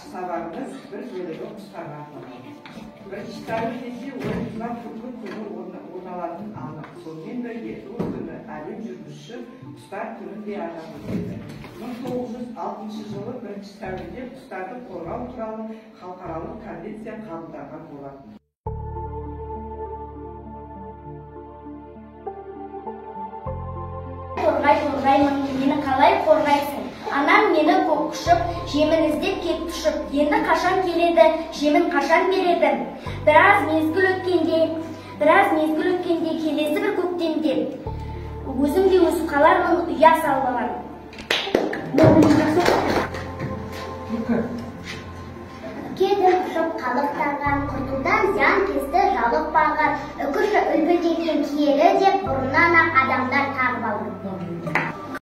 алғашқы сабағымыз бір бөлігі құстарға арналған. Бірінші тәуелсіздікте ойыншылар күнгі күні орналатын анық. Сонымен бірге сол күні әлем жүргізуші құстар күні де атап өтеді. 1906 жылы бірінші сәуірде құстарды қорғау туралы халықаралық конвенция қабылданған болатын. Қорғаймын, мені қалай қорғайсың? Анам мені көк құшып, жемін іздеп кет тұшып, енді қашан келеді, жемін қашан береді? Біраз мезгіл өткенде, келесі бір көктемде, өзім де өсіп қалармын, ұя салмаған. Кедір құшып қалықтаған, құртудан зиян кесті жалықпаған, үкіші үлпілдеген киелі деп бұрыннан ақ адамдар тағып алды.